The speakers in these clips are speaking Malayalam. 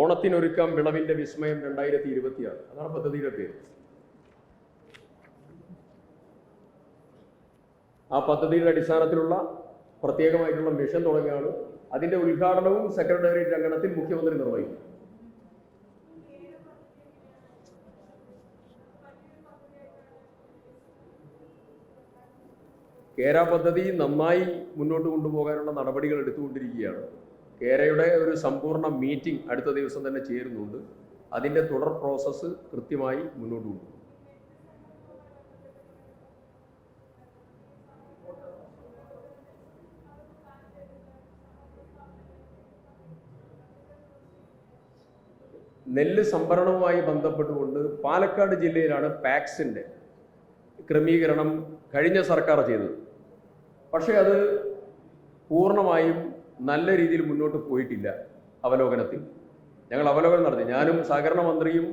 ഓണത്തിനൊരുക്കാം വിളവിന്റെ വിസ്മയം 2026 അതാണ് പദ്ധതിയുടെ പേര്. ആ പദ്ധതിയുടെ അടിസ്ഥാനത്തിലുള്ള പ്രത്യേകമായിട്ടുള്ള മിഷൻ തുടങ്ങുകയാണ്. അതിന്റെ ഉദ്ഘാടനവും സെക്രട്ടേറിയറ്റ് അങ്കണത്തിൽ മുഖ്യമന്ത്രി നിർവഹിക്കും. കേര പദ്ധതി നന്നായി മുന്നോട്ട് കൊണ്ടുപോകാനുള്ള നടപടികൾ എടുത്തുകൊണ്ടിരിക്കുകയാണ്. കേരയുടെ ഒരു സമ്പൂർണ്ണ മീറ്റിംഗ് അടുത്ത ദിവസം തന്നെ ചേരുന്നുണ്ട്. അതിൻ്റെ തുടർ പ്രോസസ്സ് കൃത്യമായി മുന്നോട്ട് കൊണ്ടുപോകും. നെല്ല് സംഭരണവുമായി ബന്ധപ്പെട്ടുകൊണ്ട് പാലക്കാട് ജില്ലയിലാണ് പാക്സിൻ്റെ ക്രമീകരണം കഴിഞ്ഞ സർക്കാർ ചെയ്തത്. പക്ഷേ അത് പൂർണ്ണമായും നല്ല രീതിയിൽ മുന്നോട്ട് പോയിട്ടില്ല. അവലോകനത്തിൽ ഞങ്ങൾ അവലോകനം നടത്തി. ഞാനും സഹകരണ മന്ത്രിയും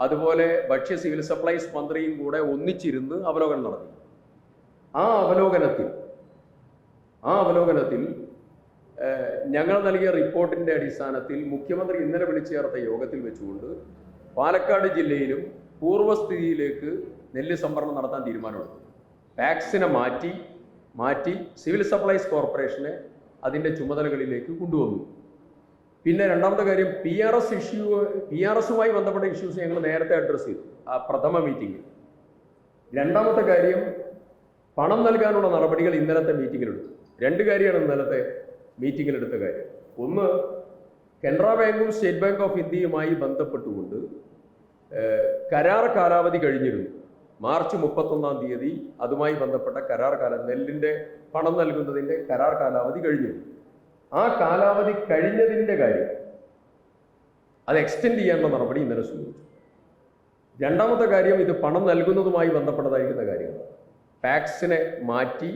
അതുപോലെ ഭക്ഷ്യ സിവിൽ സപ്ലൈസ് മന്ത്രിയും കൂടെ ഒന്നിച്ചിരുന്ന് അവലോകനം നടത്തി. ആ അവലോകനത്തിൽ ഞങ്ങൾ നൽകിയ റിപ്പോർട്ടിൻ്റെ അടിസ്ഥാനത്തിൽ മുഖ്യമന്ത്രി ഇന്നലെ വിളിച്ചു ചേർത്ത യോഗത്തിൽ വെച്ചുകൊണ്ട് പാലക്കാട് ജില്ലയിലും പൂർവ്വസ്ഥിതിയിലേക്ക് നെല്ല് സംഭരണം നടത്താൻ തീരുമാനമെടുത്തു. പാക്സിനെ മാറ്റി സിവിൽ സപ്ലൈസ് കോർപ്പറേഷനെ അതിൻ്റെ ചുമതലകളിലേക്ക് കൊണ്ടുവന്നു. പിന്നെ രണ്ടാമത്തെ കാര്യം പി ആർ എസുമായി ബന്ധപ്പെട്ട ഇഷ്യൂസ് ഞങ്ങൾ നേരത്തെ അഡ്രസ്സ് ചെയ്തു ആ പ്രഥമ മീറ്റിംഗിൽ. രണ്ടാമത്തെ കാര്യം പണം നൽകാനുള്ള നടപടികൾ ഇന്നലത്തെ മീറ്റിങ്ങിലെടുത്തു. രണ്ട് കാര്യമാണ് ഇന്നലത്തെ മീറ്റിങ്ങിലെടുത്ത കാര്യം. ഒന്ന്, കനറ ബാങ്കും സ്റ്റേറ്റ് ബാങ്ക് ഓഫ് ഇന്ത്യയുമായി ബന്ധപ്പെട്ടുകൊണ്ട് കരാർ കാലാവധി കഴിഞ്ഞിരുന്നു. മാർച്ച് 31-ാം തീയതി അതുമായി ബന്ധപ്പെട്ട നെല്ലിൻ്റെ പണം നൽകുന്നതിൻ്റെ കരാർ കാലാവധി കഴിഞ്ഞിരുന്നു. ആ കാലാവധി കഴിഞ്ഞതിൻ്റെ കാര്യം അത് എക്സ്റ്റെൻഡ് ചെയ്യാനുള്ള നടപടി ഇന്നലെ സ്വീകരിച്ചു. രണ്ടാമത്തെ കാര്യം, ഇത് പണം നൽകുന്നതുമായി ബന്ധപ്പെട്ടതായിരിക്കുന്ന കാര്യങ്ങൾ പാക്സിനെ മാറ്റി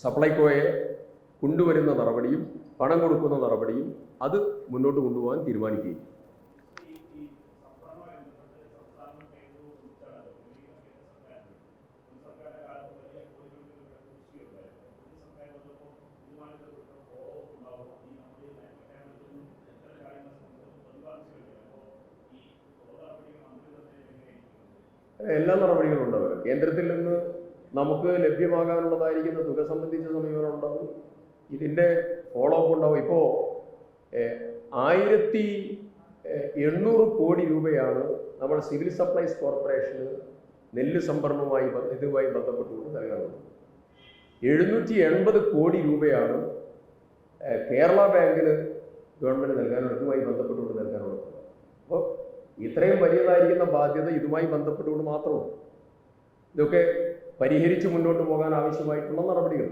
സപ്ലൈകോയെ കൊണ്ടുവരുന്ന നടപടിയും പണം കൊടുക്കുന്ന നടപടിയും അത് മുന്നോട്ട് കൊണ്ടുപോകാൻ തീരുമാനിക്കുകയും. എല്ലാ നടപടികളും ഉണ്ടാവും. കേന്ദ്രത്തിൽ നിന്ന് നമുക്ക് ലഭ്യമാകാനുള്ളതായിരിക്കുന്ന തുക സംബന്ധിച്ച സമീപനം ഉണ്ടാവും. ഇതിൻ്റെ ഫോളോ അപ്പ് ഉണ്ടാവും. ഇപ്പോൾ 1800 കോടി രൂപയാണ് നമ്മൾ സിവിൽ സപ്ലൈസ് കോർപ്പറേഷന് നെല്ല് സംഭരണവുമായി ബന്ധപ്പെട്ടുകൊണ്ട് നൽകാനുള്ളത്. 780 കോടി രൂപയാണ് കേരള ബാങ്കിന് ഗവൺമെൻറ് നൽകാനുള്ളത്, ഇതുമായി ബന്ധപ്പെട്ടുകൊണ്ട് നൽകാനുള്ളത്. അപ്പോൾ ഇത്രയും വലിയതായിരിക്കുന്ന ബാധ്യത ഇതുമായി ബന്ധപ്പെട്ടുകൊണ്ട് മാത്രമാണ്. ഇതൊക്കെ പരിഹരിച്ച് മുന്നോട്ട് പോകാൻ ആവശ്യമായിട്ടുള്ള നടപടികൾ.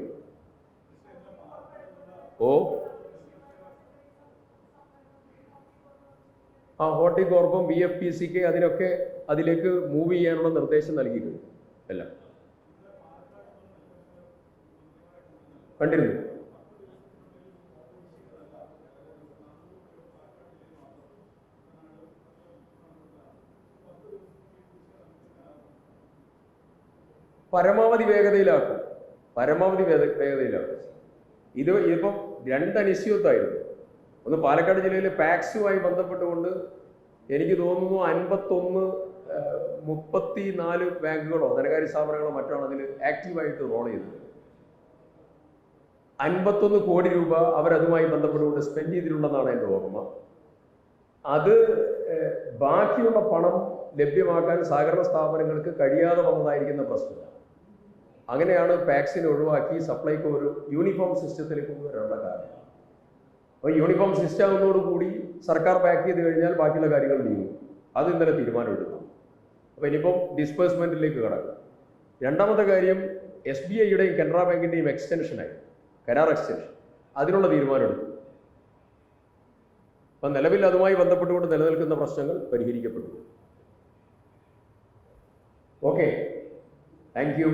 ഹോർട്ടികോർപ്പും VFPCക്ക് അതിനൊക്കെ അതിലേക്ക് മൂവ് ചെയ്യാനുള്ള നിർദ്ദേശം നൽകിയിട്ടുണ്ട്. എല്ലാം കണ്ടിരുന്നു. പരമാവധി വേഗതയിലാക്കും. ഇതിപ്പം രണ്ട് അനിശ്ചിതത്വമായിരുന്നു. ഒന്ന്, പാലക്കാട് ജില്ലയിലെ പാക്സുമായി ബന്ധപ്പെട്ടുകൊണ്ട് എനിക്ക് തോന്നുന്നു 34 ബാങ്കുകളോ ധനകാര്യ സ്ഥാപനങ്ങളോ മറ്റാണ് അതിൽ ആക്റ്റീവായിട്ട് റോൾ ചെയ്തത്. 51 കോടി രൂപ അവരതുമായി ബന്ധപ്പെട്ടുകൊണ്ട് സ്പെൻഡ് ചെയ്തിട്ടുണ്ടെന്നാണ് എൻ്റെ ഓർമ്മ. അത് ബാക്കിയുള്ള പണം ലഭ്യമാക്കാൻ സഹകരണ സ്ഥാപനങ്ങൾക്ക് കഴിയാതെ വന്നതായിരിക്കുന്ന പ്രശ്നം. അങ്ങനെയാണ് പാക്സിനെ ഒഴിവാക്കി സപ്ലൈകോ ഒരു യൂണിഫോം സിസ്റ്റത്തിലേക്ക് കൊണ്ടുവരാനുള്ള കാരണം. അപ്പോൾ യൂണിഫോം സിസ്റ്റം ആകുന്നതോടുകൂടി സർക്കാർ പാക്ക് ചെയ്ത് കഴിഞ്ഞാൽ ബാക്കിയുള്ള കാര്യങ്ങൾ നീങ്ങും. അത് ഇന്നലെ തീരുമാനമെടുക്കും. അപ്പോൾ ഇനിയിപ്പം ഡിസ്പേഴ്സ്മെൻറ്റിലേക്ക് കടക്കും. രണ്ടാമത്തെ കാര്യം, SBIയുടെയും കനറ ബാങ്കിൻ്റെയും എക്സ്റ്റൻഷനായി കരാർ എക്സ്റ്റൻഷൻ, അതിനുള്ള തീരുമാനമെടുക്കും. അപ്പം നിലവിൽ അതുമായി ബന്ധപ്പെട്ടുകൊണ്ട് നിലനിൽക്കുന്ന പ്രശ്നങ്ങൾ പരിഹരിക്കപ്പെട്ടു. Okay, thank you.